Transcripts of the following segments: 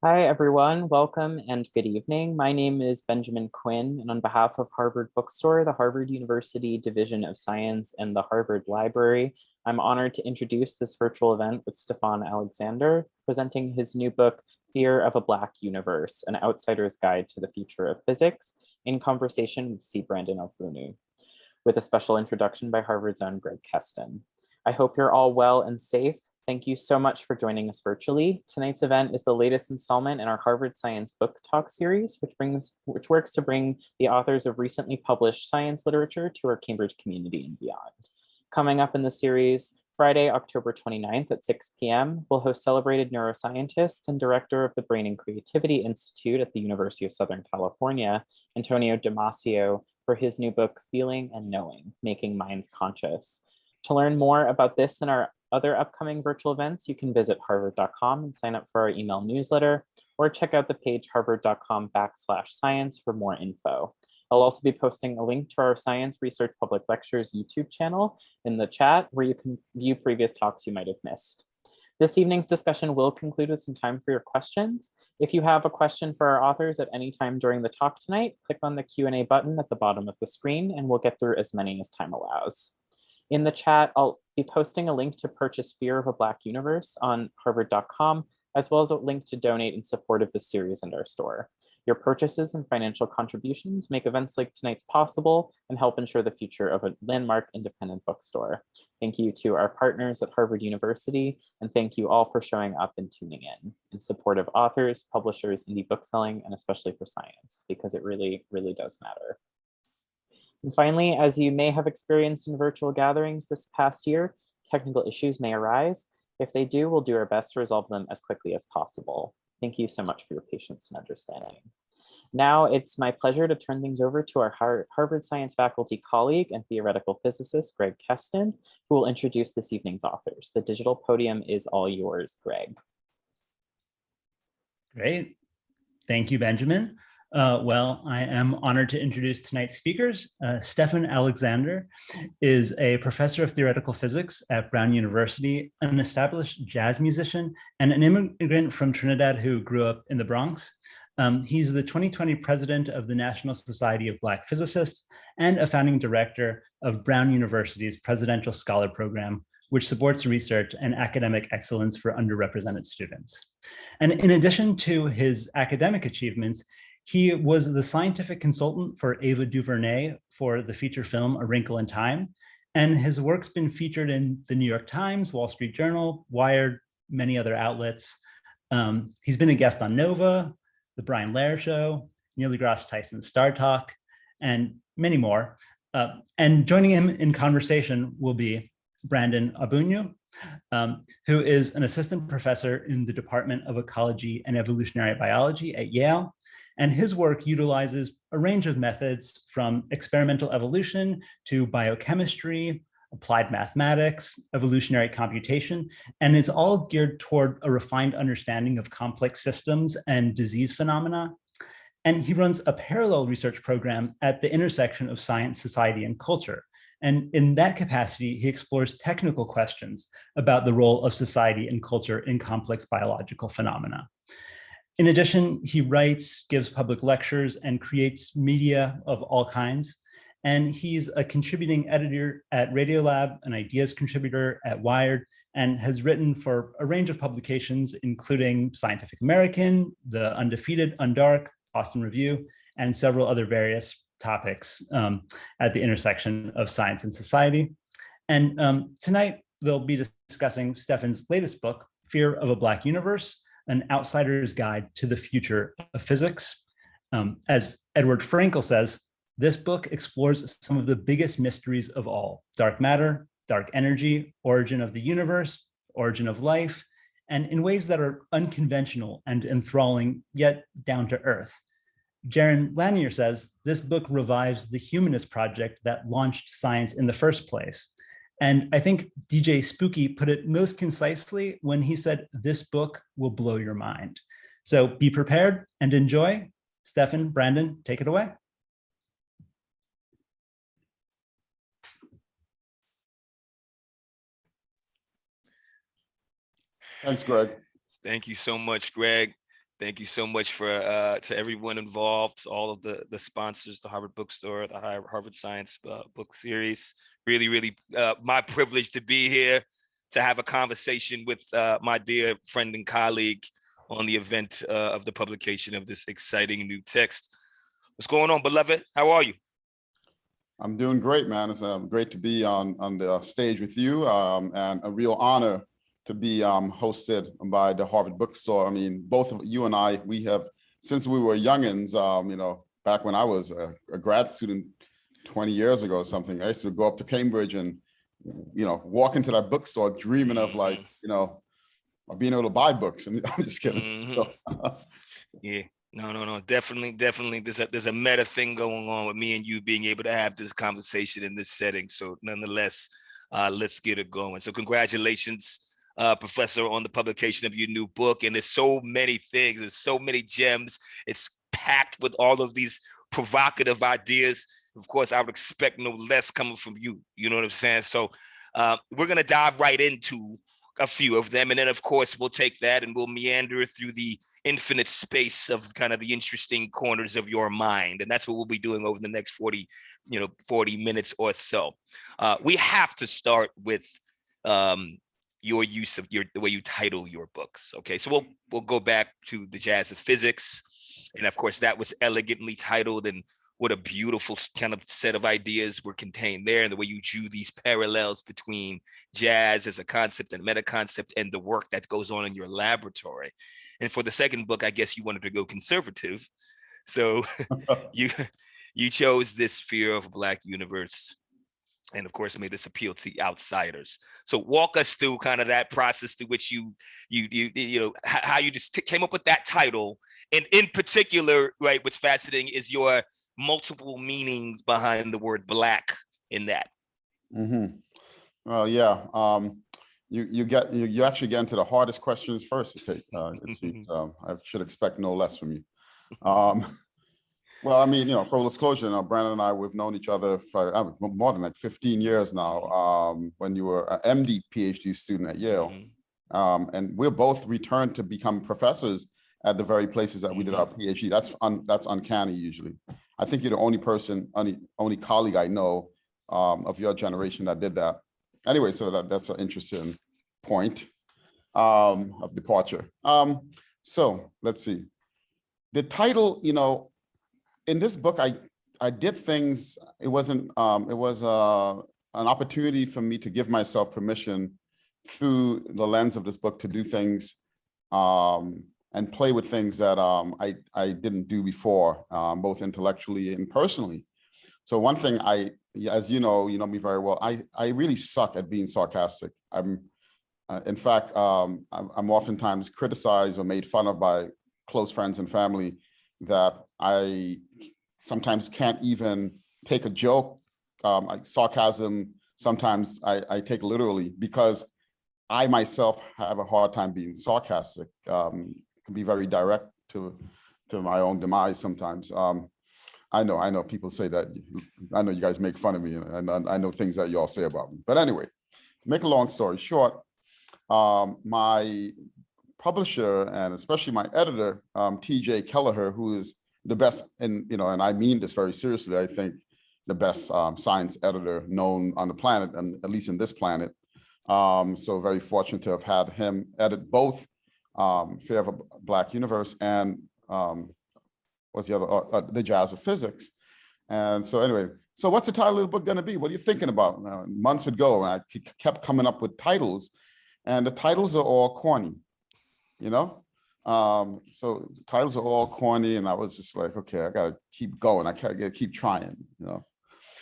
Hi, everyone. Welcome and good evening. My name is Benjamin Quinn, and on behalf of Harvard Bookstore, the Harvard University Division of Science, and the Harvard Library, I'm honored to introduce this virtual event with Stephon Alexander, presenting his new book, Fear of a Black Universe, An Outsider's Guide to the Future of Physics, in conversation with C. Brandon Ogbunu, with a special introduction by Harvard's own Greg Keston. I hope you're all well and safe. Thank you so much for joining us virtually. Tonight's event is the latest installment in our Harvard Science Book Talk series, which works to bring the authors of recently published science literature to our Cambridge community and beyond. Coming up in the series, Friday, October 29th at 6 p.m., we'll host celebrated neuroscientist and director of the Brain and Creativity Institute at the University of Southern California, Antonio Damasio, for his new book, Feeling and Knowing, Making Minds Conscious. To learn more about this and our other upcoming virtual events, you can visit harvard.com and sign up for our email newsletter, or check out the page harvard.com/science for more info. I'll also be posting a link to our Science Research Public Lectures YouTube channel in the chat, where you can view previous talks you might have missed. This evening's discussion will conclude with some time for your questions. If you have a question for our authors at any time during the talk tonight, click on the Q&A button at the bottom of the screen, and we'll get through as many as time allows. In the chat, I'll be posting a link to purchase Fear of a Black Universe on harvard.com, as well as a link to donate in support of this series and our store. Your purchases and financial contributions make events like tonight's possible and help ensure the future of a landmark independent bookstore. Thank you to our partners at Harvard University, and thank you all for showing up and tuning in support of authors, publishers, indie bookselling, and especially for science, because it really, really does matter. And finally, as you may have experienced in virtual gatherings this past year, technical issues may arise. If they do, we'll do our best to resolve them as quickly as possible. Thank you so much for your patience and understanding. Now it's my pleasure to turn things over to our Harvard Science faculty colleague and theoretical physicist, Greg Keston, who will introduce this evening's authors. The digital podium is all yours, Greg. Great. Thank you, Benjamin. Well, I am honored to introduce tonight's speakers. Stephon Alexander is a professor of theoretical physics at Brown University, an established jazz musician, and an immigrant from Trinidad who grew up in the Bronx. He's the 2020 president of the National Society of Black Physicists and a founding director of Brown University's Presidential Scholar Program, which supports research and academic excellence for underrepresented students. And in addition to his academic achievements, he was the scientific consultant for Ava DuVernay for the feature film A Wrinkle in Time, and his work's been featured in the New York Times, Wall Street Journal, Wired, many other outlets. He's been a guest on Nova, The Brian Lehrer Show, Neil deGrasse Tyson's Star Talk, and many more. And joining him in conversation will be Brandon Ogbunu, who is an assistant professor in the Department of Ecology and Evolutionary Biology at Yale. And his work utilizes a range of methods from experimental evolution to biochemistry, applied mathematics, evolutionary computation, and is all geared toward a refined understanding of complex systems and disease phenomena. And he runs a parallel research program at the intersection of science, society, and culture. And in that capacity, he explores technical questions about the role of society and culture in complex biological phenomena. In addition, he writes, gives public lectures, and creates media of all kinds. And he's a contributing editor at Radiolab, an ideas contributor at Wired, and has written for a range of publications, including Scientific American, The Undefeated, Undark, Boston Review, and several other various topics at the intersection of science and society. And tonight, they'll be discussing Stephon's latest book, Fear of a Black Universe, an outsider's guide to the future of physics. As Edward Frankel says, this book explores some of the biggest mysteries of all: dark matter, dark energy, origin of the universe, origin of life, and in ways that are unconventional and enthralling, yet down to earth. Jaron Lanier says this book revives the humanist project that launched science in the first place. And I think DJ Spooky put it most concisely when he said, this book will blow your mind. So be prepared and enjoy. Stephon, Brandon, take it away. Thanks, Greg. Thank you so much, Greg. Thank you so much for to everyone involved, all of the sponsors, the Harvard Bookstore, the Harvard Science book series. Really, my privilege to be here to have a conversation with my dear friend and colleague on the event of the publication of this exciting new text. What's going on, beloved? How are you? I'm doing great, man. It's great to be on the stage with you, and a real honor to be hosted by the Harvard Bookstore. I mean, both of you and I, we have, since we were youngins, back when I was a grad student 20 years ago or something, I used to go up to Cambridge and, walk into that bookstore dreaming of being able to buy books. And I'm just kidding. So, yeah. No, definitely. There's a meta thing going on with me and you being able to have this conversation in this setting. So nonetheless, let's get it going. So congratulations, Professor, on the publication of your new book. And there's so many things, there's so many gems. It's packed with all of these provocative ideas. Of course, I would expect no less coming from you. You know what I'm saying? So we're going to dive right into a few of them. And then, of course, we'll take that and we'll meander through the infinite space of kind of the interesting corners of your mind. And that's what we'll be doing over the next 40 minutes or so. We have to start with your use of the way you title your books. Okay, so we'll go back to The Jazz of Physics. And of course, that was elegantly titled, and what a beautiful kind of set of ideas were contained there, and the way you drew these parallels between jazz as a concept and meta concept and the work that goes on in your laboratory. And for the second book, I guess you wanted to go conservative. So you chose this sphere of a Black universe, and of course made this appeal to the outsiders. So walk us through kind of that process through which you how you just came up with that title. And in particular, right, what's fascinating is your multiple meanings behind the word Black in that. Mm-hmm. Well, yeah. You actually get into the hardest questions first to take. It seems I should expect no less from you. Well, I mean, full disclosure, Brandon and I, we've known each other for more than like 15 years now. When you were an MD PhD student at Yale, and we're both returned to become professors at the very places that we did our PhD. That's uncanny usually. I think you're the only colleague I know of your generation that did that. Anyway, so that's an interesting point of departure. So let's see. The title, in this book, I did things. It was an opportunity for me to give myself permission through the lens of this book to do things and play with things that I didn't do before, both intellectually and personally. So one thing as you know me very well, I really suck at being sarcastic. In fact, I'm oftentimes criticized or made fun of by close friends and family that I sometimes can't even take a joke, sarcasm. Sometimes I take literally because I myself have a hard time being sarcastic. Can be very direct to my own demise sometimes. I know people say that. I know you guys make fun of me, and I know things that y'all say about me. But anyway, to make a long story short, my publisher and especially my editor, T.J. Kelleher, who is the best, and I mean this very seriously, I think the best science editor known on the planet, and at least in this planet. So very fortunate to have had him edit both Fear of a Black Universe and what's the other? The Jazz of Physics. And so anyway, so what's the title of the book going to be? What are you thinking about? Months would go, and I kept coming up with titles, and the titles are all corny. So the titles are all corny, and I was just like, okay, I gotta keep going. I gotta keep trying, you know.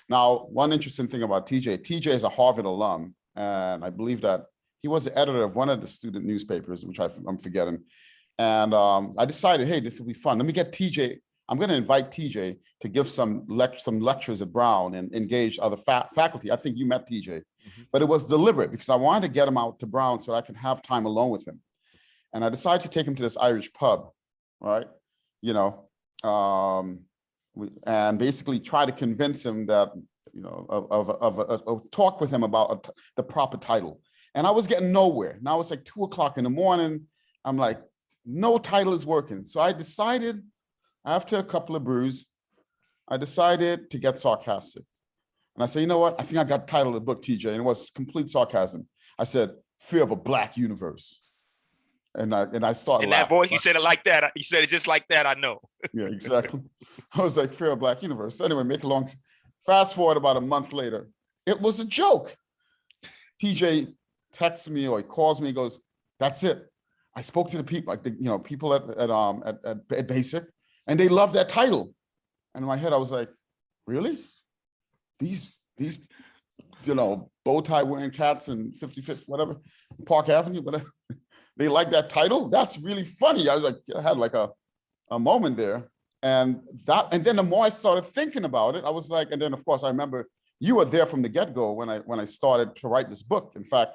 Now, one interesting thing about TJ is a Harvard alum, and I believe that he was the editor of one of the student newspapers, which I'm forgetting. And I decided, hey, this will be fun. Let me get TJ. I'm going to invite TJ to give some lectures at Brown and engage other faculty. I think you met TJ, but it was deliberate because I wanted to get him out to Brown so I can have time alone with him. And I decided to take him to this Irish pub, right? You know, and basically try to convince him that, you know, of talk with him about the proper title. And I was getting nowhere. Now it's like 2 o'clock in the morning. I'm like, no title is working. So I decided, after a couple of brews, I decided to get sarcastic. And I said, you know what? I think I got the title of the book, TJ, and it was complete sarcasm. I said, Fear of a Black Universe. And I started in laughing. that voice, you said it like that. You said it just like that, I know. Yeah, exactly. I was like, Fear of a Black Universe. So anyway, fast forward about a month later, it was a joke. TJ texts me or he calls me, he goes, that's it. I spoke to the people, like the people at Basic, and they love that title. And in my head, I was like, really? These bow tie wearing cats and 55th, whatever, Park Avenue, whatever, they like that title? That's really funny. I was like, I had like a moment there. And then the more I started thinking about it, I was like, and then of course I remember you were there from the get-go when I started to write this book. In fact,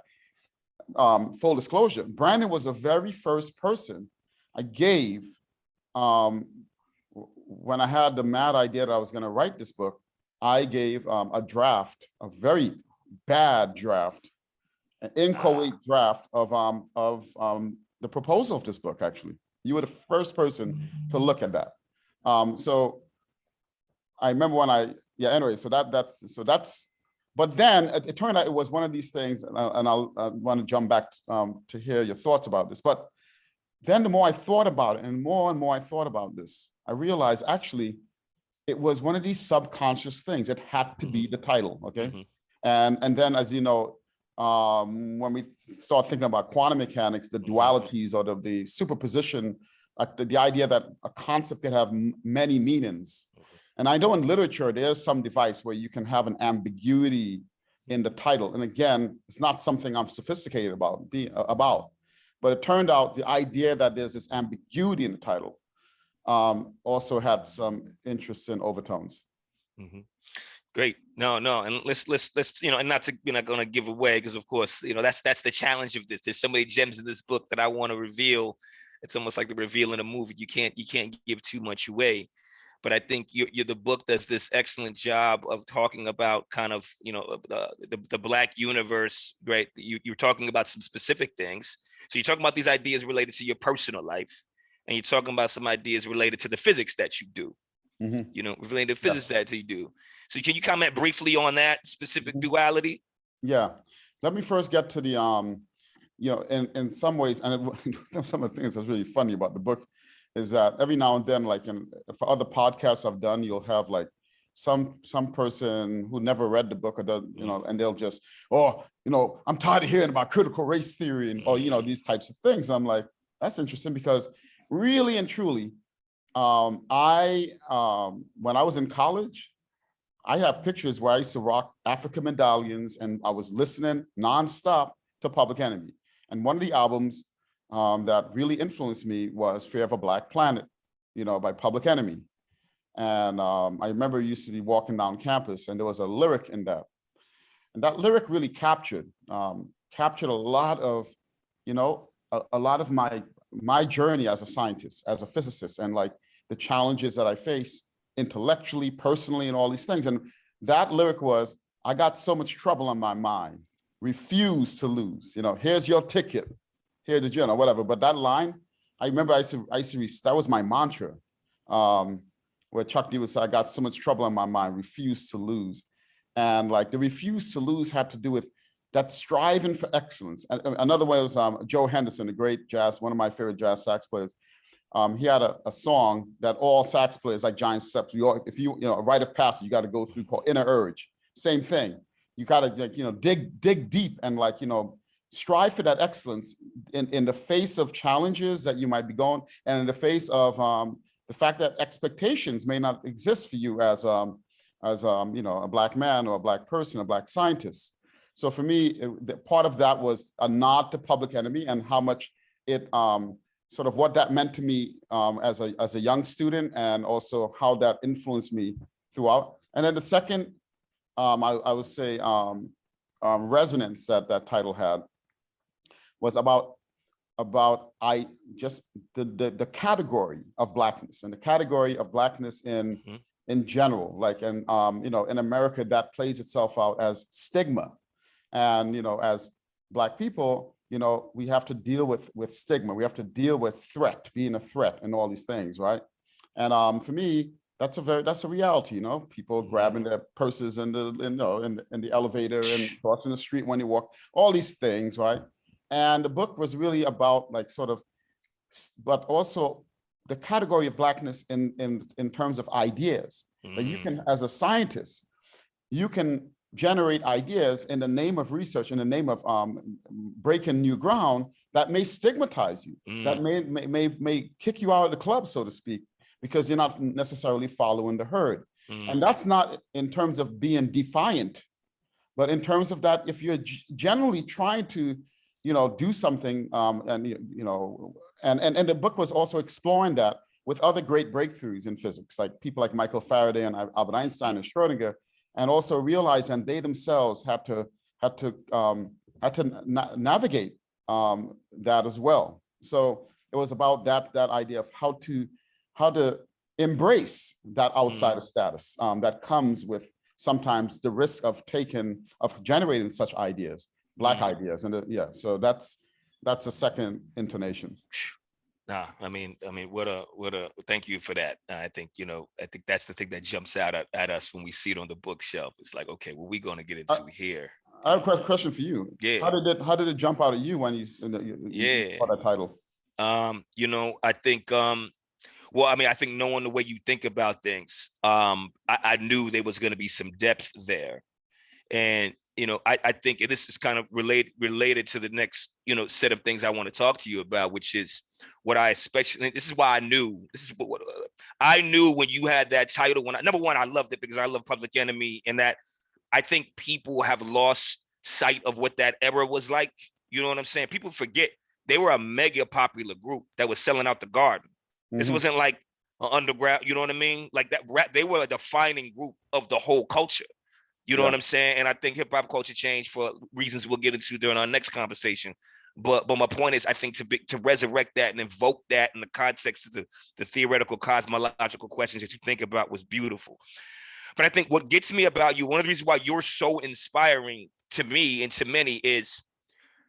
full disclosure, Brandon was the very first person I gave when I had the mad idea that I was going to write this book. I gave a draft, a very bad draft, an inchoate draft of the proposal of this book. Actually, you were the first person to look at that. So I remember when anyway, so that's. But then it turned out it was one of these things, and I want to jump back to hear your thoughts about this. But then the more I thought about it, and more I thought about this, I realized actually it was one of these subconscious things. It had to be the title, okay? Mm-hmm. And then, as you know, when we start thinking about quantum mechanics, the dualities or the superposition, the idea that a concept can have many meanings. And I know in literature, there's some device where you can have an ambiguity in the title. And again, it's not something I'm sophisticated about. But it turned out the idea that there's this ambiguity in the title also had some interesting overtones. Mm-hmm. Great. No. And let's, and we're not going to give away, because of course, that's the challenge of this. There's so many gems in this book that I want to reveal. It's almost like the reveal in a movie. You can't give too much away. But I think the book does this excellent job of talking about kind of, the Black universe, right? You're talking about some specific things. So you're talking about these ideas related to your personal life, and you're talking about some ideas related to the physics that you do, related to physics that you do. So can you comment briefly on that specific duality? Yeah. Let me first get to the, in some ways, and some of the things that's really funny about the book is that every now and then, like for other podcasts I've done, you'll have like some person who never read the book or doesn't, and they'll just, I'm tired of hearing about critical race theory and, these types of things. And I'm like, that's interesting because really and truly, when I was in college, I have pictures where I used to rock African medallions and I was listening nonstop to Public Enemy. And one of the albums that really influenced me was Fear of a Black Planet, by Public Enemy. And I remember I used to be walking down campus and there was a lyric in that. And that lyric really captured a lot of, a lot of my journey as a scientist, as a physicist, and like the challenges that I face intellectually, personally, and all these things. And that lyric was, I got so much trouble on my mind, refuse to lose, here's your ticket. Here the journal, whatever. But that line, I remember I used to that was my mantra, where Chuck D would say, I got so much trouble in my mind, refuse to lose. And like the refuse to lose had to do with that striving for excellence. And another way was Joe Henderson, the great one of my favorite jazz sax players. He had a song that all sax players, like giant steps, if you a rite of passage, you got to go through called Inner Urge. Same thing. You got to dig deep and strive for that excellence in the face of challenges that you might be going, and in the face of the fact that expectations may not exist for you as you know, a Black man or a Black person, a Black scientist. So for me, part of that was a nod to Public Enemy and how much it sort of what that meant to me as a young student, and also how that influenced me throughout. And then the second, I would say, resonance that that title had was about the category of Blackness, and the category of Blackness in general, like, and you know, in America, that plays itself out as stigma. And, you know, as Black people, you know, we have to deal with stigma. We have to deal with threat, being a threat, and all these things, right? And for me, that's a reality, you know, people grabbing their purses in the elevator and crossing the street when you walk, all these things, right? And the book was really about, like, sort of, but also the category of Blackness in terms of ideas. That you can, as a scientist, you can generate ideas in the name of research, in the name of breaking new ground that may stigmatize you, that may kick you out of the club, so to speak, because you're not necessarily following the herd. And that's not in terms of being defiant, but in terms of that, if you're generally trying to, you know, do something, and you know, and the book was also exploring that with other great breakthroughs in physics, like people like Michael Faraday and Albert Einstein and Schrodinger, and also realizing they themselves had to navigate that as well. So it was about that idea of how to embrace that outsider status that comes with sometimes the risk of generating such ideas, Black ideas, and yeah. So that's the second intonation. Nah, I mean, what a thank you for that. I think, you know, I think that's the thing that jumps out at us when we see it on the bookshelf. It's like, okay, what we going to get into here? I have a question for you. Yeah. How did it jump out at you when you saw that title? You know, I think, well, I mean, I think knowing the way you think about things, I knew there was going to be some depth there. And, you know, I think this is kind of related to the next, you know, set of things I want to talk to you about, which is what I especially, this is why I knew, this is what I knew when you had that title. Number one, I loved it because I love Public Enemy, and that I think people have lost sight of what that era was like. You know what I'm saying? People forget they were a mega popular group that was selling out the Garden. This wasn't like an underground, you know what I mean? Like that rap, they were a defining group of the whole culture. You know what I'm saying? And I think hip hop culture changed for reasons we'll get into during our next conversation. But my point is, I think to resurrect that and invoke that in the context of the theoretical cosmological questions that you think about was beautiful. But I think what gets me about you, one of the reasons why you're so inspiring to me and to many is,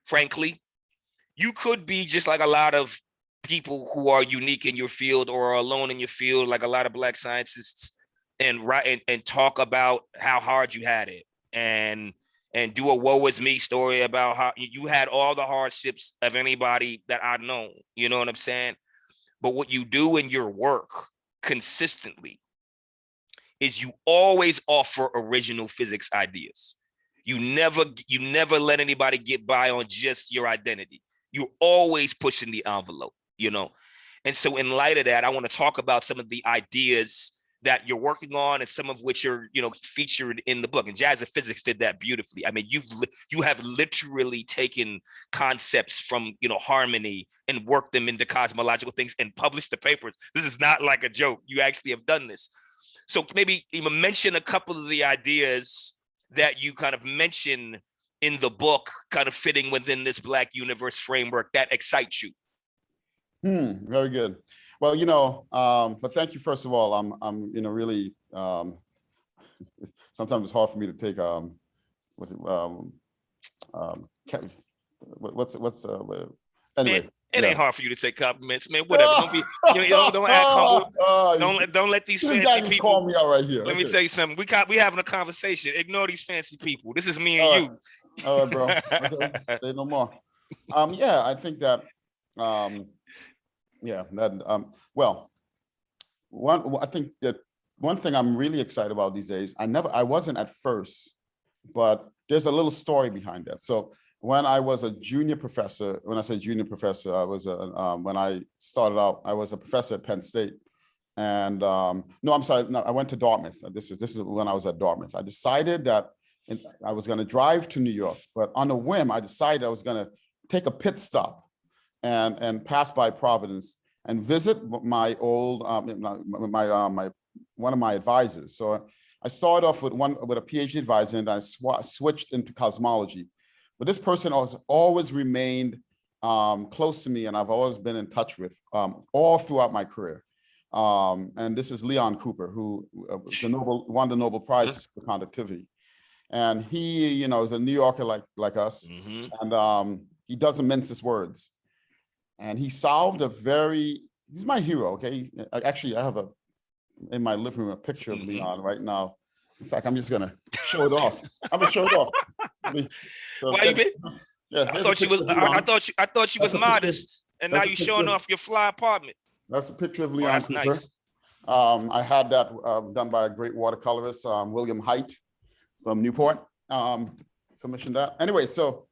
frankly, you could be just like a lot of people who are unique in your field or are alone in your field, like a lot of Black scientists, and talk about how hard you had it, and do a woe is me story about how you had all the hardships of anybody that I know. You know what I'm saying? But what you do in your work consistently is you always offer original physics ideas. You never let anybody get by on just your identity. You're always pushing the envelope, you know? And so in light of that, I want to talk about some of the ideas that you're working on, and some of which are, you know, featured in the book. And Jazz of Physics did that beautifully. I mean, you have literally taken concepts from, you know, harmony and worked them into cosmological things and published the papers. This is not like a joke. You actually have done this. So maybe even mention a couple of the ideas that you kind of mention in the book, kind of fitting within this Black universe framework that excites you. Very good. Well, you know, but thank you, first of all. I'm you know, really, sometimes it's hard for me to take, anyway. Man, it ain't hard for you to take compliments, man. Whatever. Don't be, you know, don't act humble. Don't let these fancy people call me out right here. Let me tell you something. We having a conversation. Ignore these fancy people. This is me and you. All right, bro. Okay. Say no more. Yeah, I think that. Yeah, that well, I think that one thing I'm really excited about these days, I wasn't at first, but there's a little story behind that. So when I was a junior professor, when I say junior professor, I was when I started out, I was a professor at Penn State. And no, I'm sorry, no, I went to Dartmouth. This is when I was at Dartmouth. I decided that I was going to drive to New York, but on a whim, I decided I was going to take a pit stop and pass by Providence and visit my old one of my advisors. So I started off with a PhD advisor, and I switched into cosmology. But this person has always remained close to me, and I've always been in touch with all throughout my career. And this is Leon Cooper, who won the Nobel Prize for conductivity. And he, you know, is a New Yorker like us, and he doesn't mince his words. And he solved he's my hero, okay? Actually, I have in my living room a picture of Leon right now. In fact, I'm just gonna show it off. I'm gonna show it off. Why you been? Yeah, I thought you was modest, and now you're showing off your fly apartment. That's a picture of Leon. That's Cooper. nice. I had that done by a great watercolorist, William Haidt from Newport. Commissioned that. Anyway, so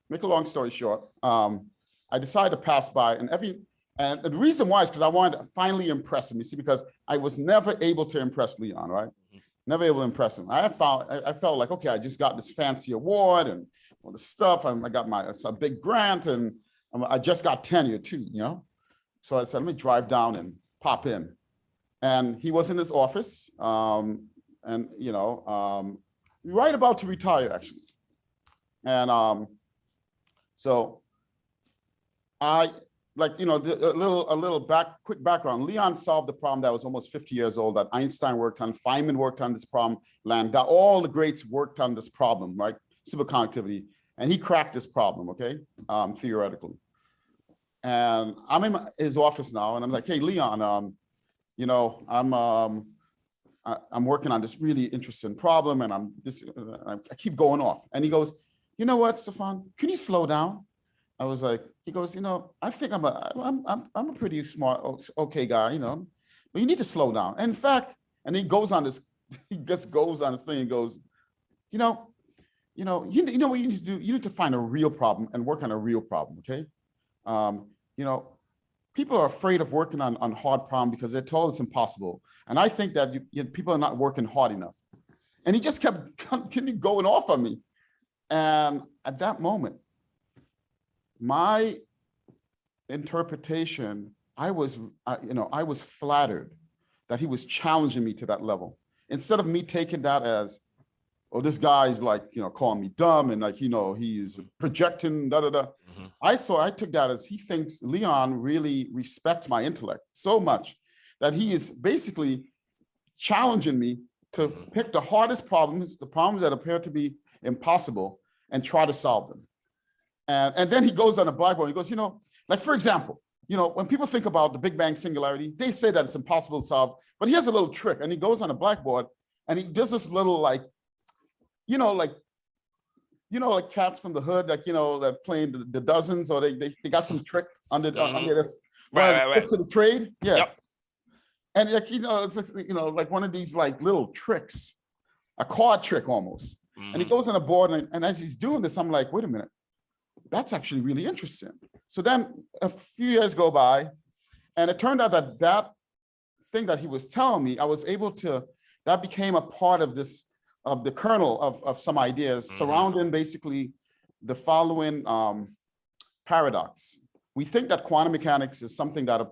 make a long story short, I decided to pass by, and the reason why is because I wanted to finally impress him. You see, because I was never able to impress Leon, right? Never able to impress him. I felt like, okay, I just got this fancy award and all this stuff. I got a big grant, and I just got tenure too, you know? So I said, let me drive down and pop in. And he was in his office, and, you know, right about to retire, actually. And so I, like, you know, a little quick background. Leon solved the problem that was almost 50 years old that Einstein worked on, Feynman worked on this problem, Landau, all the greats worked on this problem, right? Superconductivity. And he cracked this problem, okay, theoretically. And I'm in his office now, and I'm like, hey, Leon, you know, I'm working on this really interesting problem, and I keep going off. And he goes, you know what, Stephon, can you slow down? I was like, he goes, you know, I think I'm a pretty smart, okay guy, you know, but you need to slow down. And in fact, and he goes on this, he just goes on this thing and goes, you know what you need to do? You need to find a real problem and work on a real problem, okay? You know, people are afraid of working on hard problems because they're told it's impossible. And I think that people are not working hard enough. And he just kept going off on me. And at that moment, my interpretation, I was flattered that he was challenging me to that level. Instead of me taking that as, oh, this guy's like, you know, calling me dumb and like, you know, he's projecting, da, da, da. I took that as he thinks Leon really respects my intellect so much that he is basically challenging me to pick the hardest problems, the problems that appear to be impossible, and try to solve them. And then he goes on a blackboard, he goes, you know, like, for example, you know, when people think about the Big Bang singularity, they say that it's impossible to solve, but he has a little trick, and he goes on a blackboard and he does this little, like cats from the hood, like, you know, that playing the dozens, or they got some trick under this. Right. To the trade. Yeah. Yep. And like, you know, it's like, you know, like one of these like little tricks, a card trick almost. And he goes on a board, and as he's doing this, I'm like, wait a minute, that's actually really interesting. So then a few years go by, and it turned out that thing that he was telling me, I was able to, that became a part of this, of the kernel of some ideas surrounding basically the following paradox. We think that quantum mechanics is something that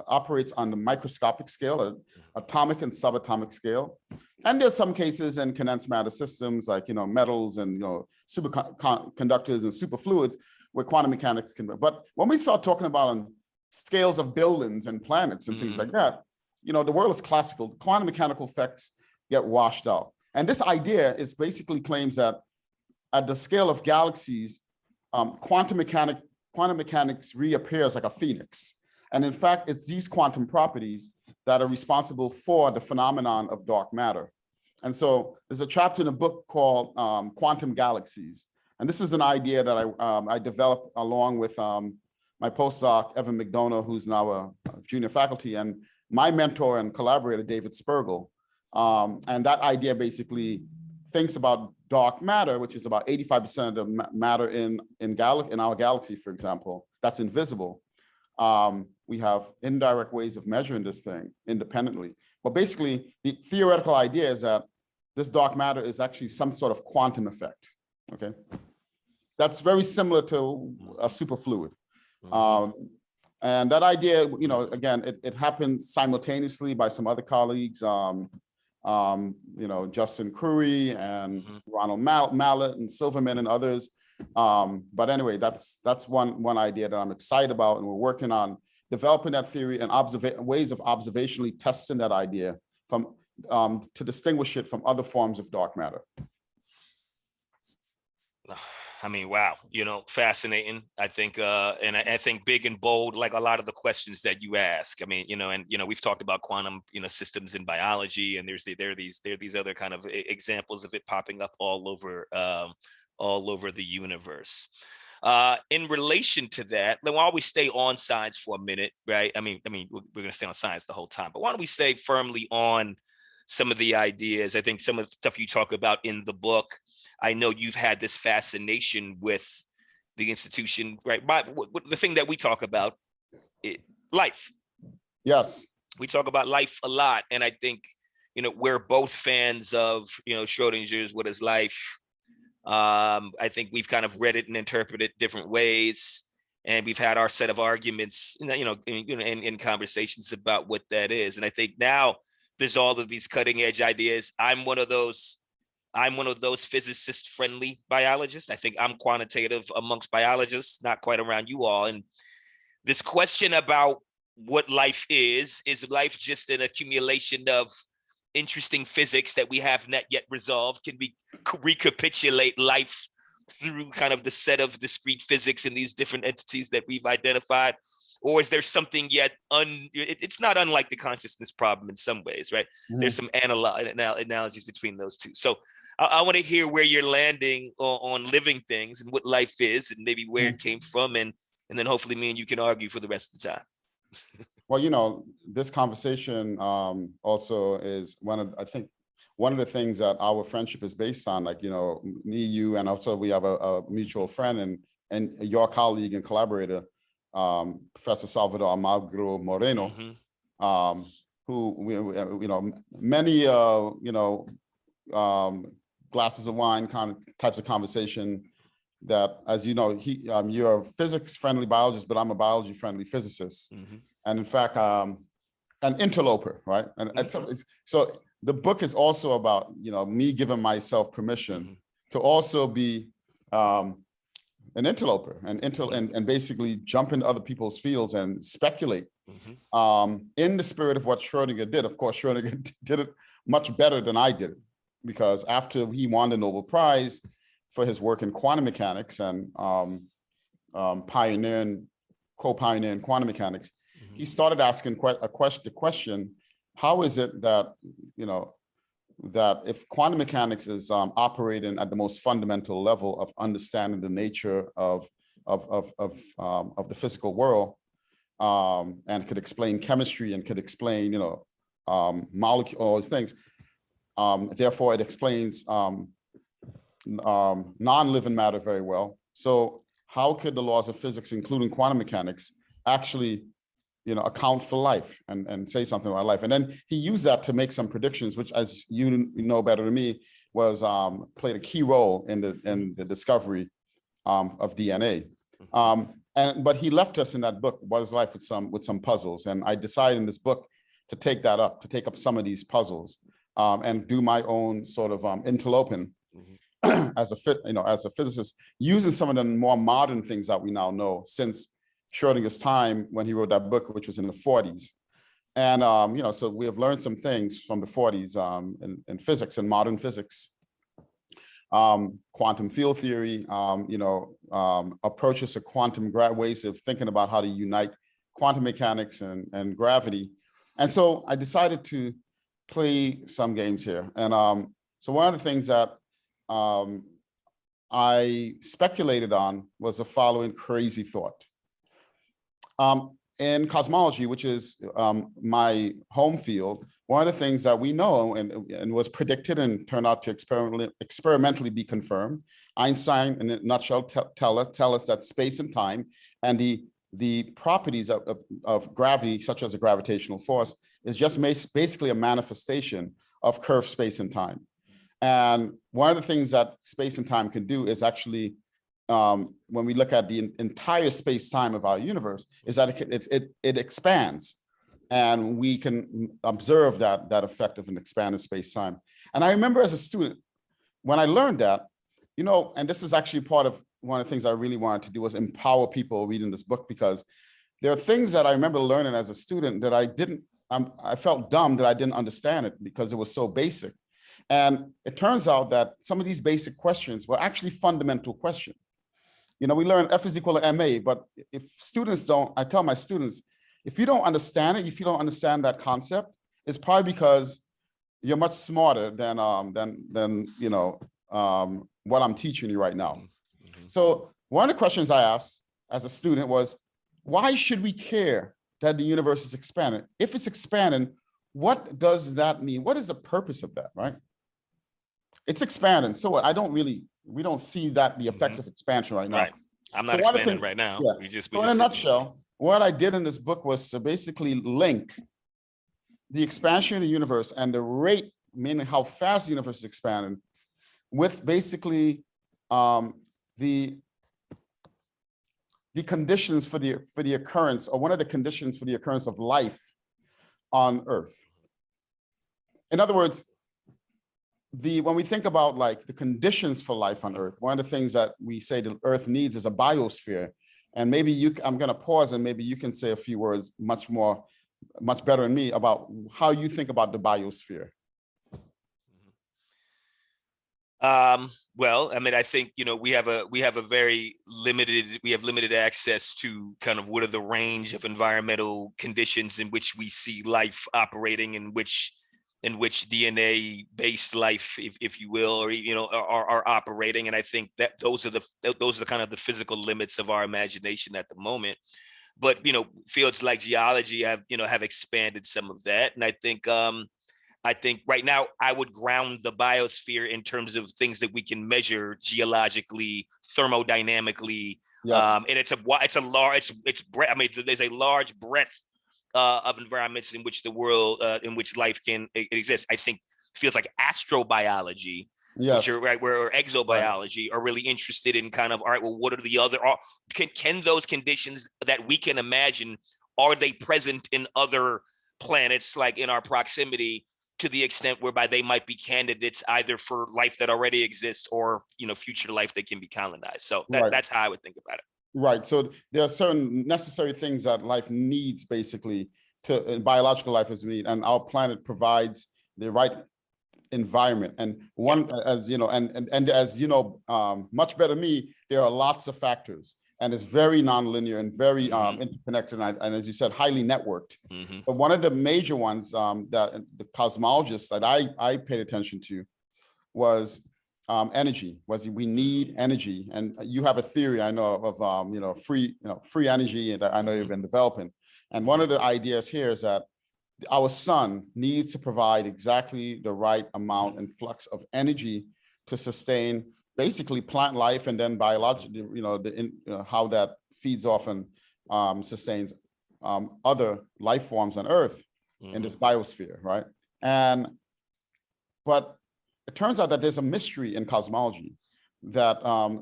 operates on the microscopic scale, atomic and subatomic scale. And there's some cases in condensed matter systems, like, you know, metals and, you know, superconductors and superfluids where quantum mechanics can, but when we start talking about on scales of buildings and planets and things like that, you know, the world is classical. Quantum mechanical effects get washed out. And this idea is basically claims that at the scale of galaxies, quantum mechanics reappears like a phoenix. And in fact, it's these quantum properties that are responsible for the phenomenon of dark matter. And so there's a chapter in a book called Quantum Galaxies. And this is an idea that I developed along with my postdoc, Evan McDonough, who's now a junior faculty, and my mentor and collaborator, David Spergel. And that idea basically thinks about dark matter, which is about 85% of the matter in our galaxy, for example, that's invisible. We have indirect ways of measuring this thing independently. But basically, the theoretical idea is that this dark matter is actually some sort of quantum effect, okay? That's very similar to a superfluid. And that idea, you know, again, it happened simultaneously by some other colleagues, you know, Justin Curry and Ronald Mallet and Silverman and others. But anyway, that's one idea that I'm excited about, and we're working on developing that theory and ways of observationally testing that idea from to distinguish it from other forms of dark matter. I mean, wow, you know, fascinating. I think, and I think big and bold, like a lot of the questions that you ask. I mean, you know, and, you know, we've talked about quantum, you know, systems in biology, and there are these other kind of examples of it popping up all over the universe. In relation to that, then while we stay on science for a minute, right? I mean, we're going to stay on science the whole time, but why don't we stay firmly on some of the ideas? I think some of the stuff you talk about in the book, I know you've had this fascination with the institution, right? But the thing that we talk about, life. Yes. We talk about life a lot. And I think, you know, we're both fans of, you know, Schrodinger's What is Life? I think we've kind of read it and interpreted it different ways. And we've had our set of arguments, you know, in conversations about what that is. And I think now there's all of these cutting edge ideas. I'm one of those physicist friendly biologists. I think I'm quantitative amongst biologists, not quite around you all. And this question about what life is life just an accumulation of interesting physics that we have not yet resolved? Can we recapitulate life through kind of the set of discrete physics in these different entities that we've identified? Or is there something yet it's not unlike the consciousness problem in some ways, right? There's some analogies between those two. So I want to hear where you're landing on living things and what life is, and maybe where it came from, and then hopefully me and you can argue for the rest of the time. Well, you know, this conversation also is one of the things that our friendship is based on. Like, you know, me, you, and also we have a mutual friend and your colleague and collaborator, Professor Salvador Almagro Moreno, who you know, many glasses of wine kind of types of conversation that, as you know, you're a physics friendly biologist, but I'm a biology friendly physicist. And in fact, an interloper, right? And so the book is also about, you know, me giving myself permission to also be an interloper and basically jump into other people's fields and speculate in the spirit of what Schrodinger did. Of course, Schrodinger did it much better than I did it, because after he won the Nobel Prize for his work in quantum mechanics and co-pioneering quantum mechanics, he started asking the question, how is it that, you know, that if quantum mechanics is operating at the most fundamental level of understanding the nature of the physical world, and could explain chemistry and could explain, you know, molecules, all those things, therefore it explains non-living matter very well. So how could the laws of physics, including quantum mechanics, actually, you know, account for life and say something about life? And then he used that to make some predictions, which, as you know better than me, was played a key role in the discovery of DNA. But he left us in that book, What is Life, with some puzzles. And I decided in this book to take up some of these puzzles and do my own sort of interloping as a physicist, using some of the more modern things that we now know since Schrodinger's time when he wrote that book, which was in the 40s. And, you know, so we have learned some things from the 40s in physics and modern physics, quantum field theory, you know, approaches to quantum ways of thinking about how to unite quantum mechanics and gravity. And so I decided to play some games here. And so one of the things that I speculated on was the following crazy thought. In cosmology, which is my home field, one of the things that we know and was predicted and turned out to experimentally be confirmed, Einstein, in a nutshell, tell us that space and time and the properties of gravity, such as a gravitational force, is just basically a manifestation of curved space and time. And one of the things that space and time can do is actually, when we look at the entire space-time of our universe, is that it expands. And we can observe that effect of an expanded space-time. And I remember as a student, when I learned that, and this is actually part of one of the things I really wanted to do was empower people reading this book, because there are things that I remember learning as a student that I felt dumb that I didn't understand it because it was so basic. And it turns out that some of these basic questions were actually fundamental questions. We learn F is equal to MA, but if students don't, I tell my students, if you don't understand it, if you don't understand that concept, it's probably because you're much smarter than what I'm teaching you right now. Mm-hmm. So one of the questions I asked as a student was, why should we care that the universe is expanding? If it's expanding, what does that mean? What is the purpose of that, right? It's expanding. So we don't see that the effects of expansion right now. Right. I'm not expanding right now. Yeah. So in a nutshell, what I did in this book was to basically link the expansion of the universe and the rate, meaning how fast the universe is expanding, with basically the conditions for the occurrence, or one of the conditions for the occurrence of life on Earth. In other words, when we think about like the conditions for life on Earth, one of the things that we say the Earth needs is a biosphere. And maybe I'm going to pause and maybe you can say a few words much better than me about how you think about the biosphere. Well, I mean, I think, we have limited access to kind of what are the range of environmental conditions in which we see life operating, in which DNA-based life, if you will, or are operating. And I think that those are kind of the physical limits of our imagination at the moment. But fields like geology have expanded some of that. And I think right now I would ground the biosphere in terms of things that we can measure geologically, thermodynamically. Yes. And there's a large breadth of environments in which the world, in which life can exist. I think feels like astrobiology, yes, where exobiology are really interested in kind of, all right, well, what are the other, can those conditions that we can imagine, are they present in other planets, like in our proximity, to the extent whereby they might be candidates either for life that already exists or, future life that can be colonized. So that's how I would think about it. Right. So there are certain necessary things that life needs, basically, biological life is need, and our planet provides the right environment. And one, as you know, and as you know, much better than me, there are lots of factors, and it's very nonlinear and very interconnected, and as you said, highly networked. Mm-hmm. But one of the major ones that the cosmologists that I paid attention to was energy. We need energy, and you have a theory I know of free energy that I know you've been developing. And one of the ideas here is that our sun needs to provide exactly the right amount and flux of energy to sustain basically plant life, and then biologically, how that feeds off and sustains other life forms on Earth in this biosphere, right? But it turns out that there's a mystery in cosmology that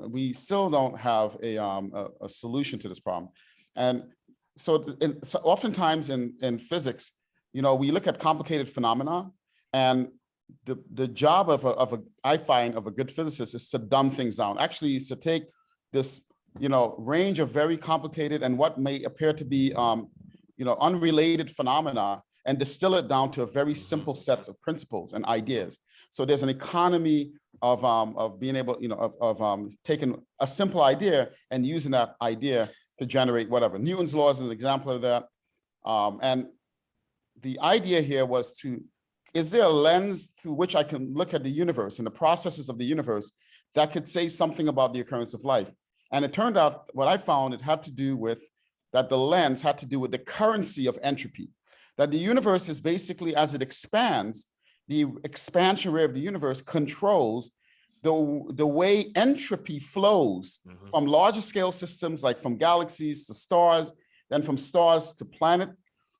we still don't have a solution to this problem. And so oftentimes in physics, we look at complicated phenomena, and the job I find of a good physicist is to dumb things down. Actually, it's to take this range of very complicated and what may appear to be unrelated phenomena and distill it down to a very simple sets of principles and ideas. So there's an economy of being able, of taking a simple idea and using that idea to generate whatever. Newton's law is an example of that. And the idea here was is there a lens through which I can look at the universe and the processes of the universe that could say something about the occurrence of life? And it turned out, what I found, it had to do with that the lens had to do with the currency of entropy. that the universe is basically, as it expands, the expansion rate of the universe controls the way entropy flows from larger scale systems, like from galaxies to stars, then from stars to planet.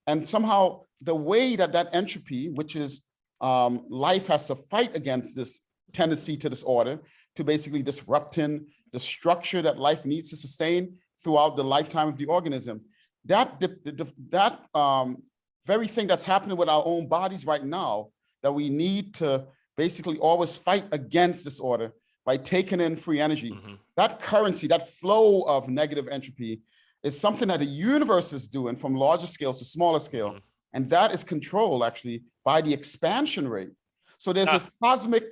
And somehow the way that entropy, which is life, has to fight against this tendency to disorder, to basically disrupting the structure that life needs to sustain throughout the lifetime of the organism. That very thing that's happening with our own bodies right now, that we need to basically always fight against disorder by taking in free energy. That currency, that flow of negative entropy, is something that the universe is doing from larger scale to smaller scale. And that is controlled actually by the expansion rate. So there's this cosmic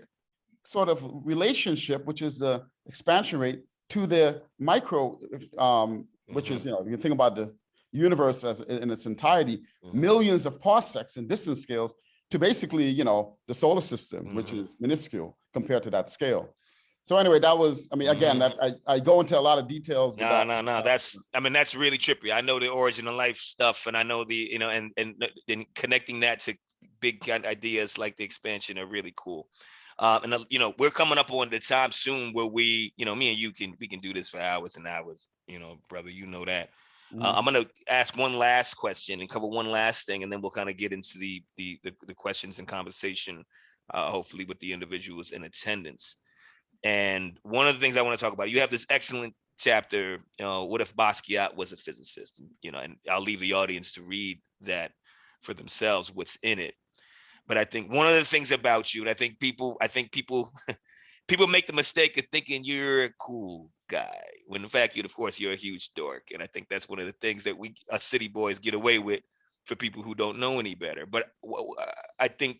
sort of relationship, which is the expansion rate, to the micro, which is, you think about the universe as in its entirety, millions of parsecs in distance scales, to basically, the solar system, which is minuscule compared to that scale. So anyway, that was, again, that I go into a lot of details. No. That's really trippy. I know the origin of life stuff, and I know the, and connecting that to big ideas like the expansion are really cool. And we're coming up on the time soon where we, me and you we can do this for hours and hours, brother, that. I'm going to ask one last question and cover one last thing, and then we'll kind of get into the questions and conversation, hopefully with the individuals in attendance. And one of the things I want to talk about, you have this excellent chapter, what if Basquiat was a physicist? And I'll leave the audience to read that for themselves, what's in it. But I think one of the things about you, and I think people make the mistake of thinking you're a cool guy, when in fact, you're a huge dork. And I think that's one of the things that we, us city boys, get away with for people who don't know any better. But I think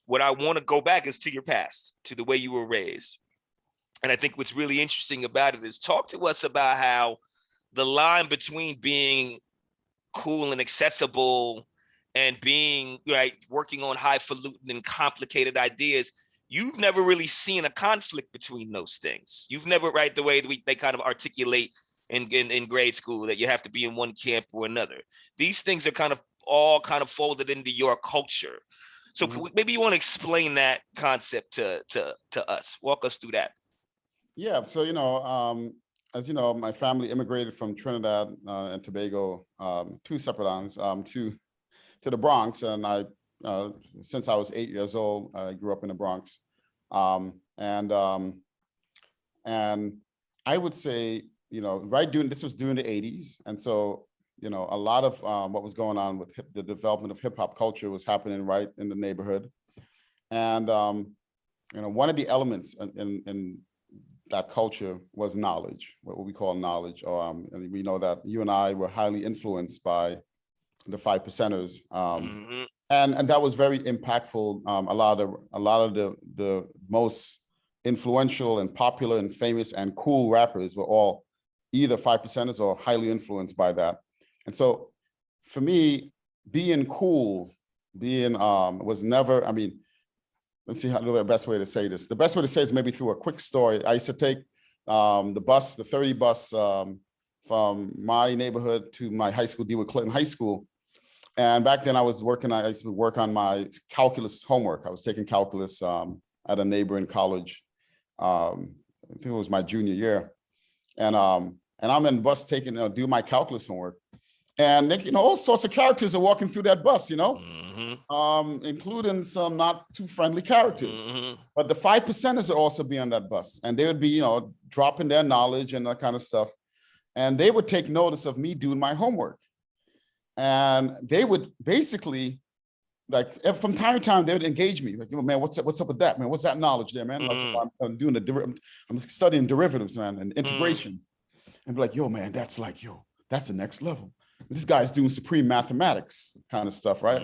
what I want to go back is to your past, to the way you were raised. And I think what's really interesting about it is, talk to us about how the line between being cool and accessible and being working on highfalutin and complicated ideas. You've never really seen a conflict between those things. You've never, the way they kind of articulate in grade school that you have to be in one camp or another. These things are all folded into your culture. So maybe you want to explain that concept to us. Walk us through that. Yeah. So, as you know, my family immigrated from Trinidad and Tobago, two separate islands, to the Bronx. And I, since I was 8 years old, I grew up in the Bronx. And I would say, this was during the 80s. And so, a lot of what was going on with the development of hip hop culture was happening right in the neighborhood. And, one of the elements in that culture was knowledge, what we call knowledge. And we know that you and I were highly influenced by the 5 percenters. And that was very impactful. A lot of the most influential and popular and famous and cool rappers were all either 5 percenters or highly influenced by that. And so for me, being cool, was never, let's see the best way to say this. The best way to say is maybe through a quick story. I used to take the 30 bus from my neighborhood to my high school, DeWitt Clinton High School. And back then I used to work on my calculus homework. I was taking calculus at a neighboring college. I think it was my junior year. And I'm in the bus do my calculus homework. And all sorts of characters are walking through that bus, including some not too friendly characters. But the 5 percenters would also be on that bus, and they would be, dropping their knowledge and that kind of stuff. And they would take notice of me doing my homework. And they would basically, from time to time, they would engage me. Man, what's up with that, man? What's that knowledge there, man? I'm doing I'm studying derivatives, man, and integration. And be like, yo, man, that's the next level. This guy's doing supreme mathematics kind of stuff, right?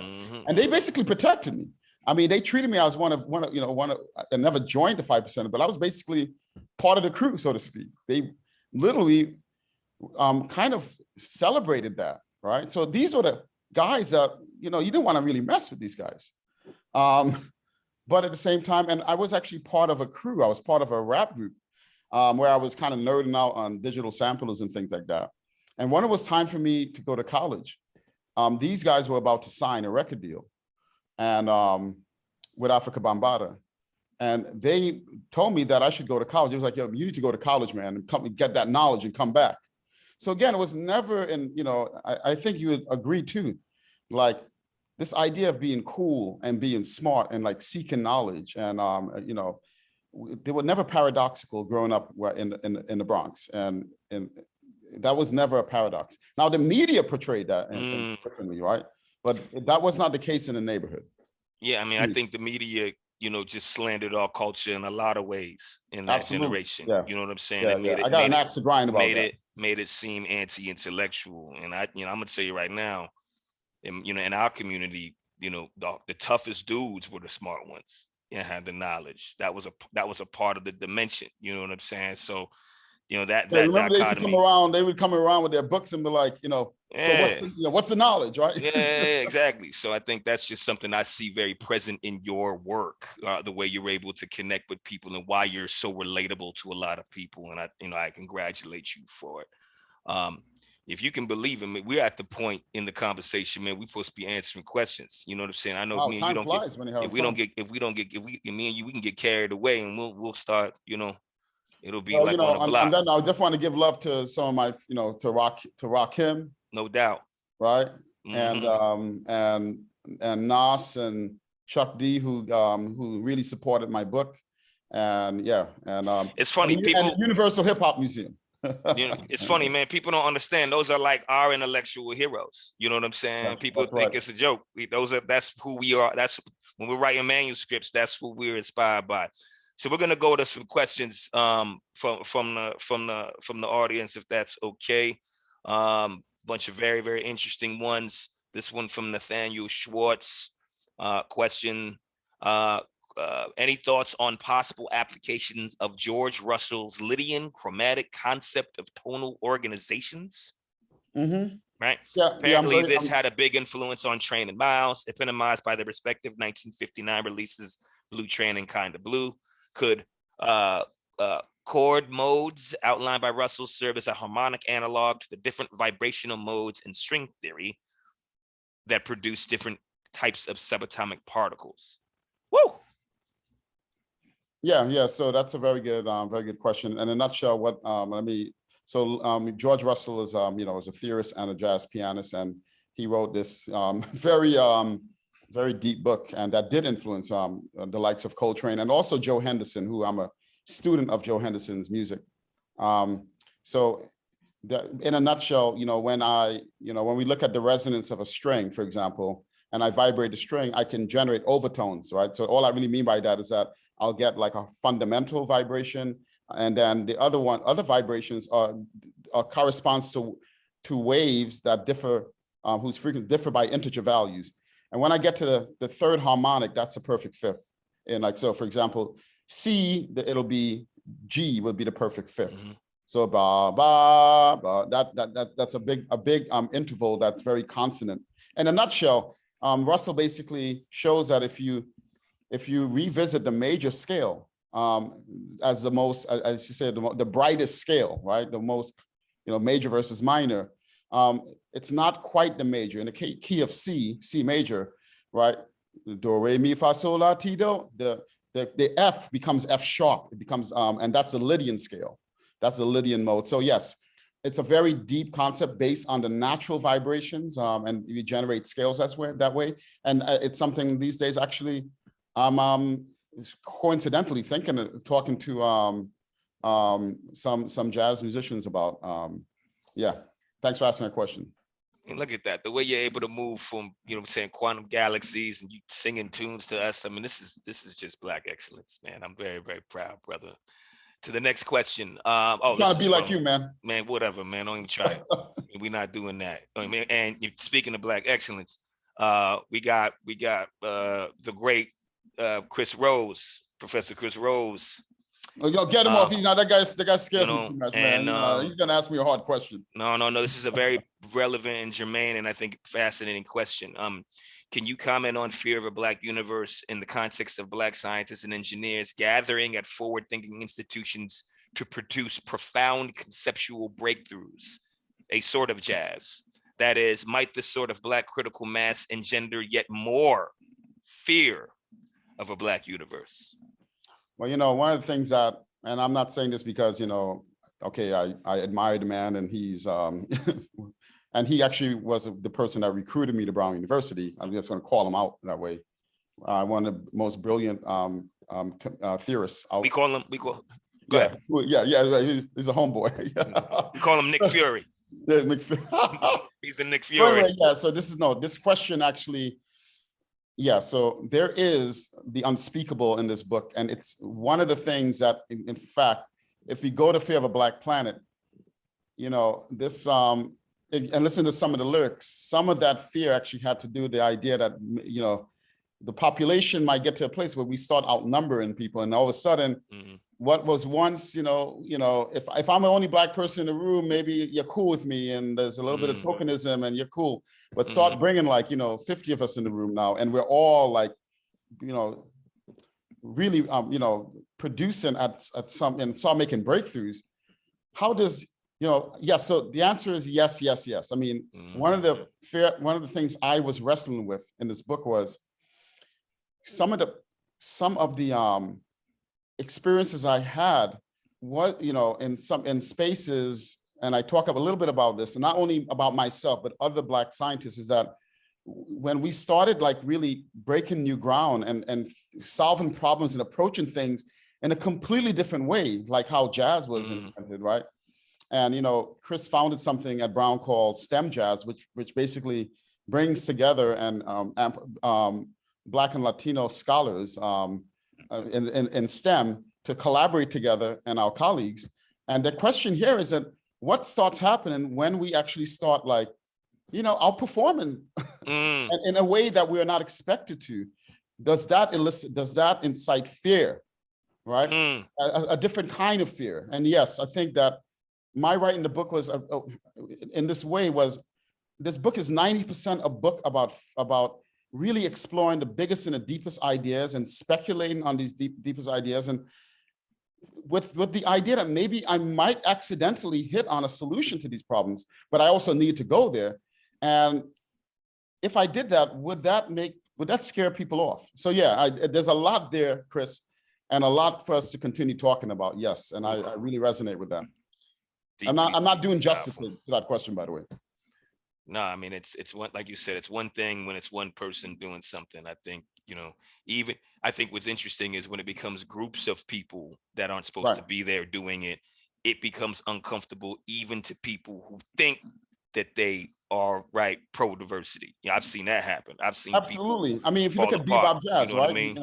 And they basically protected me. They treated me as one of, I never joined the 5%, but I was basically part of the crew, so to speak. They literally kind of celebrated that, right? So these were the guys that, you didn't want to really mess with these guys. But at the same time, and I was actually part of a crew. I was part of a rap group where I was kind of nerding out on digital samplers and things like that. And when it was time for me to go to college, these guys were about to sign a record deal and with Africa Bambaataa. And they told me that I should go to college. It was like, yo, you need to go to college, man, and come get that knowledge and come back. So again, it was never, and I think you would agree too, like this idea of being cool and being smart and like seeking knowledge. And, they were never paradoxical growing up in the Bronx. And that was never a paradox. Now the media portrayed that differently, right? But that was not the case in the neighborhood. Yeah, I mean, I think the media, just slandered our culture in a lot of ways in that generation. Yeah. You know what I'm saying? Yeah, It made it, I got an axe to grind about that. Made it seem anti-intellectual. And I'm gonna tell you right now, in our community, the toughest dudes were the smart ones and had the knowledge. That was a part of the dimension. You know what I'm saying? So, that remember they used to come around. They would come around with their books and be like, so what's the knowledge, right? Yeah, exactly. So I think that's just something I see very present in your work, the way you're able to connect with people and why you're so relatable to a lot of people. And I congratulate you for it. If you can believe it, we're at the point in the conversation, man, we're supposed to be answering questions. You know what I'm saying? I know me and you don't get, me and you, we can get carried away and we'll start, it'll be like on the block. I just want to give love to some of my, to Rakim. No doubt. Right. And Nas and Chuck D, who really supported my book. And it's funny, people. And Universal Hip Hop Museum. It's funny, man. People don't understand. Those are like our intellectual heroes. You know what I'm saying? People think it's a joke. That's who we are. That's when we're writing manuscripts. That's who we're inspired by. So we're gonna go to some questions from the audience, if that's okay. Bunch of very, very interesting ones. This one from Nathaniel Schwartz. Question: any thoughts on possible applications of George Russell's Lydian chromatic concept of tonal organizations? Mm-hmm. Right. Yeah, apparently, this had a big influence on Train and Miles, epitomized by the respective 1959 releases Blue Train and Kinda Blue. Could chord modes outlined by Russell serve as a harmonic analog to the different vibrational modes in string theory that produce different types of subatomic particles? Woo! Yeah. So that's a very good question. In a nutshell, George Russell is, is a theorist and a jazz pianist, and he wrote this very deep book, and that did influence the likes of Coltrane and also Joe Henderson, who I'm a student of Joe Henderson's music. So in a nutshell, when we look at the resonance of a string, for example, and I vibrate the string, I can generate overtones, right? So all I really mean by that is that I'll get like a fundamental vibration, and then the other vibrations are corresponds to waves that differ, whose frequency differ by integer values. And when I get to the third harmonic, that's a perfect fifth. And like, so for example, C, it'll be G would be the perfect fifth. Mm-hmm. So ba ba ba, that's a big interval that's very consonant. In a nutshell, Russell basically shows that if you revisit the major scale as the most, as you said, the brightest scale, right? The most, major versus minor. It's not quite the major. In the key of C major, right? Do, re, mi, fa, sol, la, ti, do. The F becomes F sharp. It becomes, and that's a Lydian scale. That's a Lydian mode. So yes, it's a very deep concept based on the natural vibrations, and you generate scales that way. And it's something these days actually, coincidentally talking to some jazz musicians about. Yeah, thanks for asking that question. And look at that, the way you're able to move from, quantum galaxies and you singing tunes to us. I mean, this is just Black excellence, man. I'm very, very proud, brother. To the next question. Trying to be like you, man. Man, whatever, man. Don't even try. We're not doing that. And speaking of Black excellence, we got the great Chris Rose, Professor Chris Rose. Yo, get him off. That guy scares me too much, man. He's gonna ask me a hard question. No. This is a very relevant and germane, and I think fascinating question. Can you comment on fear of a Black universe in the context of Black scientists and engineers gathering at forward-thinking institutions to produce profound conceptual breakthroughs, a sort of jazz That is, might this sort of Black critical mass engender yet more fear of a Black universe? Well, one of the things that, and I'm not saying this because, okay, I admire the man, and he's, and he actually was the person that recruited me to Brown University. I'm just going to call him out that way. One of the most brilliant theorists out. We call him. Go Yeah, ahead. he's a homeboy. We call him Nick Fury. Yeah, He's the Nick Fury. Anyway, yeah. So this question actually. Yeah, so there is the unspeakable in this book, and it's one of the things that, in fact, if we go to Fear of a Black Planet, this and listen to some of the lyrics, some of that fear actually had to do with the idea that the population might get to a place where we start outnumbering people, and all of a sudden, what was once, if I'm the only Black person in the room, maybe you're cool with me, and there's a little bit of tokenism, and you're cool. But start bringing 50 of us in the room now, and we're all really, producing at some, and start making breakthroughs. How does, yes? So the answer is yes, yes, yes. I mean, one of the things I was wrestling with in this book was some of the experiences I had was, in spaces, and I talk a little bit about this, and not only about myself, but other Black scientists, is that when we started really breaking new ground and solving problems and approaching things in a completely different way, like how jazz was invented, right? And, Chris founded something at Brown called STEM Jazz, which basically brings together and Black and Latino scholars in STEM to collaborate together, and our colleagues. And the question here is that what starts happening when we actually start outperforming in a way that we are not expected to? Does that incite fear, right? A different kind of fear. And yes, I think that my writing the book was in this way was, this book is 90% a book about really exploring the biggest and the deepest ideas and speculating on these deepest ideas, and with the idea that maybe I might accidentally hit on a solution to these problems, but I also need to go there. And if I did that, would that scare people off? So yeah, there's a lot there, Chris, and a lot for us to continue talking about. Yes, and I really resonate with that. I'm not doing justice to that question, by the way. No, I mean, it's one, like you said, it's one thing when it's one person doing something. I think, I think what's interesting is when it becomes groups of people that aren't supposed to be there doing it, it becomes uncomfortable even to people who think that they are pro-diversity. Yeah, I've seen that happen. I've seen absolutely. I mean, if you look at bebop jazz, right? I mean?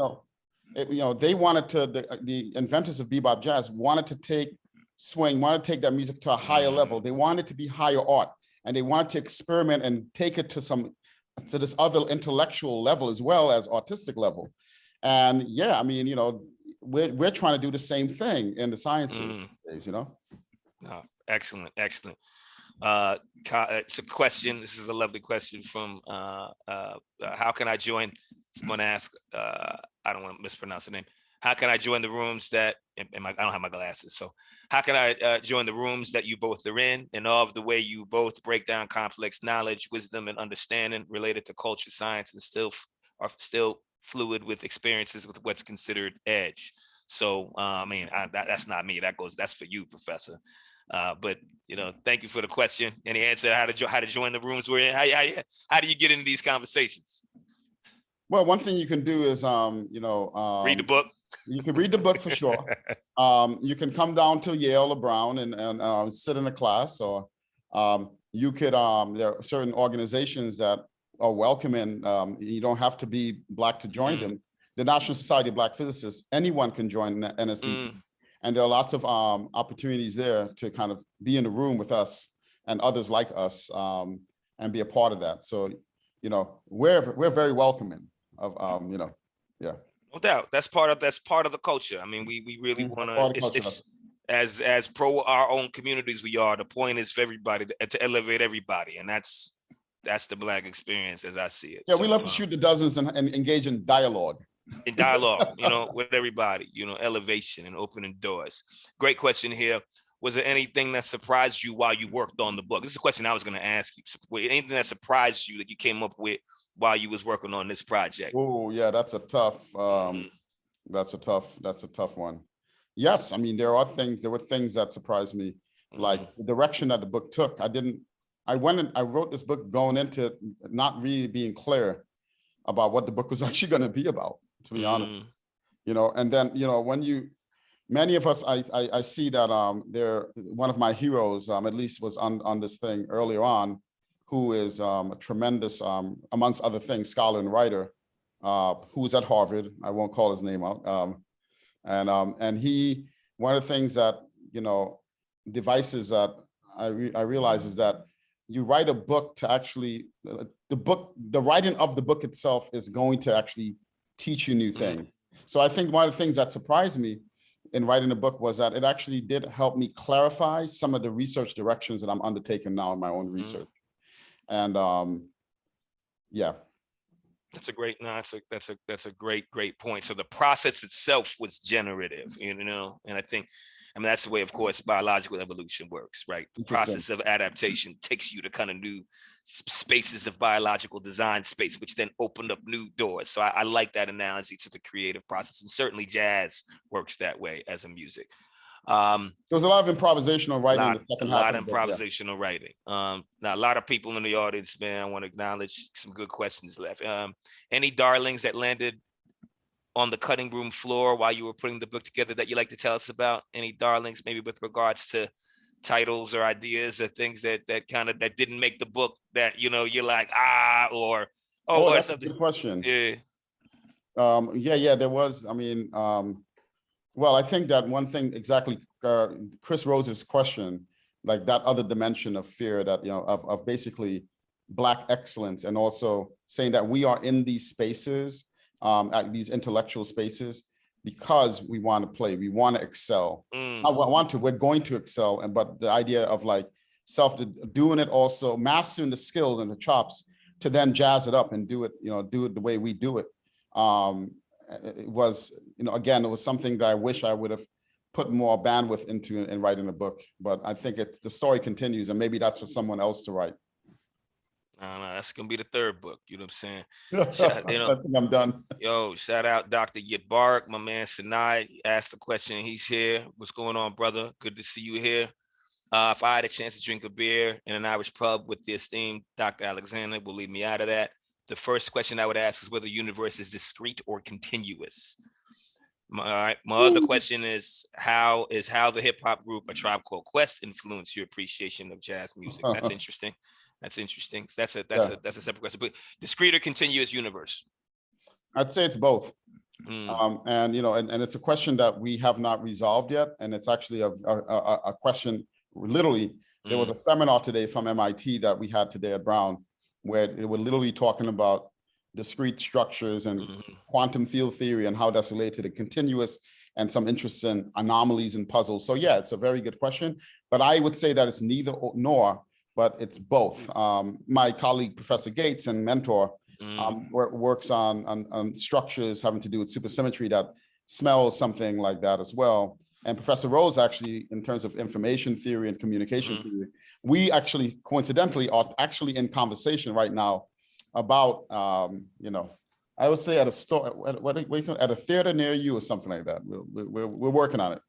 They wanted to, the inventors of bebop jazz wanted to take swing, wanted to take that music to a higher level. They wanted to be higher art, and they wanted to experiment and take it to this other intellectual level as well as artistic level. And yeah, I mean, we're trying to do the same thing in the sciences these days, No, excellent. It's a question. This is a lovely question from how can I join? Someone asked, I don't want to mispronounce the name. How can I join the rooms that, I don't have my glasses, so how can I join the rooms that you both are in, and of the way you both break down complex knowledge, wisdom, and understanding related to culture, science, and still fluid with experiences with what's considered edge. So, that's not me. That's for you, Professor. But thank you for the question. Any answer how to join the rooms we're in? How do you get into these conversations? Well, one thing you can do is read the book. You can read the book for sure. You can come down to Yale or Brown and sit in a class, or you could. There are certain organizations that are welcoming. You don't have to be Black to join them. The National Society of Black Physicists, anyone can join NSBP. And there are lots of opportunities there to kind of be in the room with us and others like us and be a part of that. So, we're very welcoming of, yeah. No doubt. That's part of the culture. I mean, we really want to, it's as pro our own communities we are, the point is for everybody to elevate everybody. And that's the Black experience as I see it. Yeah, so, we love to shoot the dozens and engage in dialogue. In dialogue, with everybody, elevation and opening doors. Great question here. was there anything that surprised you while you worked on the book? This is a question I was going to ask you. Anything that surprised you that you came up with while you was working on this project? Oh yeah, that's a tough one. Yes, I mean there were things that surprised me, like the direction that the book took. I wrote this book going into it not really being clear about what the book was actually going to be about, to be honest. And then many of us, I see that one of my heroes, at least was on this thing earlier on, who is a tremendous, amongst other things, scholar and writer, who was at Harvard. I won't call his name out. And he, one of the things that, devices that I realize is that you write a book to actually, the writing of the book itself is going to actually teach you new things. So I think one of the things that surprised me in writing the book was that it actually did help me clarify some of the research directions that I'm undertaking now in my own research. And yeah. That's a great, that's a great point. So the process itself was generative, and I think, that's the way, of course, biological evolution works, right? The process of adaptation takes you to kind of new spaces of biological design space, which then opened up new doors. So I like that analogy to the creative process, and certainly jazz works that way as a music. There was a lot of improvisational writing in the second half. A lot of improvisational writing. Now, a lot of people in the audience, man, I want to acknowledge some good questions left. Any darlings that landed on the cutting room floor while you were putting the book together that you'd like to tell us about? Any darlings, maybe with regards to titles or ideas or things that didn't make the book that, you're like, or that's something. A good question. Yeah. There was, well, I think that one thing exactly, Chris Rose's question, like that other dimension of fear that, of basically Black excellence, and also saying that we are in these spaces, at these intellectual spaces, because we want to play, we want to excel. We're going to excel. But the idea of like doing it, also mastering the skills and the chops to then jazz it up and do it the way we do it. It was, again, it was something that I wish I would have put more bandwidth into in writing a book, but I think the story continues, and maybe that's for someone else to write. That's gonna be the third book. You know what I'm saying? I think I'm done. Yo, shout out Dr. Yabark, my man Sinai asked the question. He's here. What's going on, brother? Good to see you here. If I had a chance to drink a beer in an Irish pub with the esteemed Dr. Alexander, will leave me out of that. The first question I would ask is whether the universe is discrete or continuous. My other question is how the hip hop group A Tribe Called Quest influenced your appreciation of jazz music? That's interesting. That's a separate question. But discrete or continuous universe? I'd say it's both. And it's a question that we have not resolved yet. And it's actually a question, literally, there was a seminar today from MIT that we had today at Brown, where they were literally talking about discrete structures and quantum field theory and how that's related to continuous, and some interest in anomalies and puzzles. So yeah, it's a very good question, but I would say that it's neither nor, but it's both. My colleague, Professor Gates, and mentor, works on structures having to do with supersymmetry that smells something like that as well. And Professor Rose, actually, in terms of information theory and communication theory, we actually, coincidentally, are actually in conversation right now about, I would say at a store, at a theater near you or something like that. We're working on it.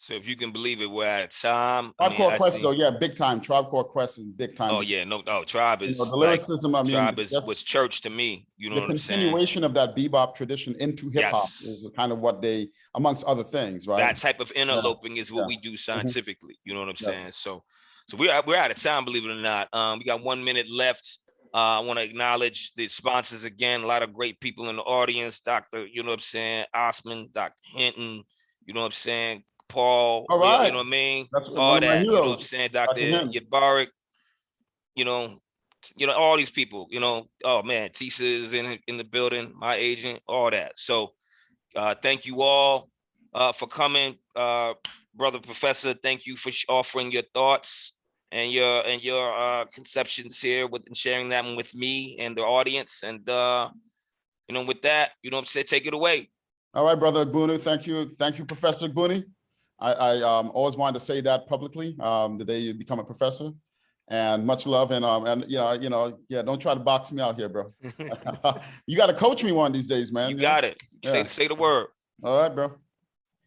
So if you can believe it, we're at a time. Tribe Called Quest, though, yeah, big time. Tribe Called Quest is big time. Oh yeah, Tribe is the lyricism. Like, Tribe was church to me. You know what I'm saying? The continuation of that bebop tradition into hip hop is kind of what they, amongst other things, right? That type of interloping is what we do scientifically. You know what I'm saying? So we're out of time, believe it or not. We got 1 minute left. I want to acknowledge the sponsors again. A lot of great people in the audience. Dr. You know what I'm saying? Osman, Dr. Hinton. You know what I'm saying? Paul, all right. You know what I mean? That's all that, you know what I'm saying? Dr. Yabarek, all these people, oh man, Tisa is in the building, my agent, all that. So thank you all for coming. Brother Professor, thank you for offering your thoughts and your conceptions here and sharing them with me and the audience. And with that, take it away. All right, Brother Ogbunu, thank you. Thank you, Professor Ogbunu. always wanted to say that publicly, the day you become a professor. And much love, and yeah, don't try to box me out here, bro. You got to coach me one of these days, man. You got it. Yeah. Say the word. All right, bro.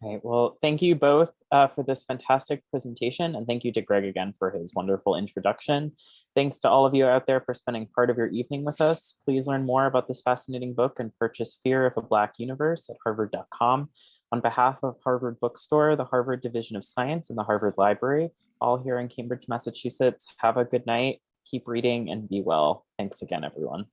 Okay, well, thank you both for this fantastic presentation, and thank you to Greg again for his wonderful introduction. Thanks to all of you out there for spending part of your evening with us. Please learn more about this fascinating book and purchase Fear of a Black Universe at harvard.com. On behalf of Harvard Bookstore, the Harvard Division of Science, and the Harvard Library, all here in Cambridge, Massachusetts, have a good night, keep reading, and be well. Thanks again, everyone.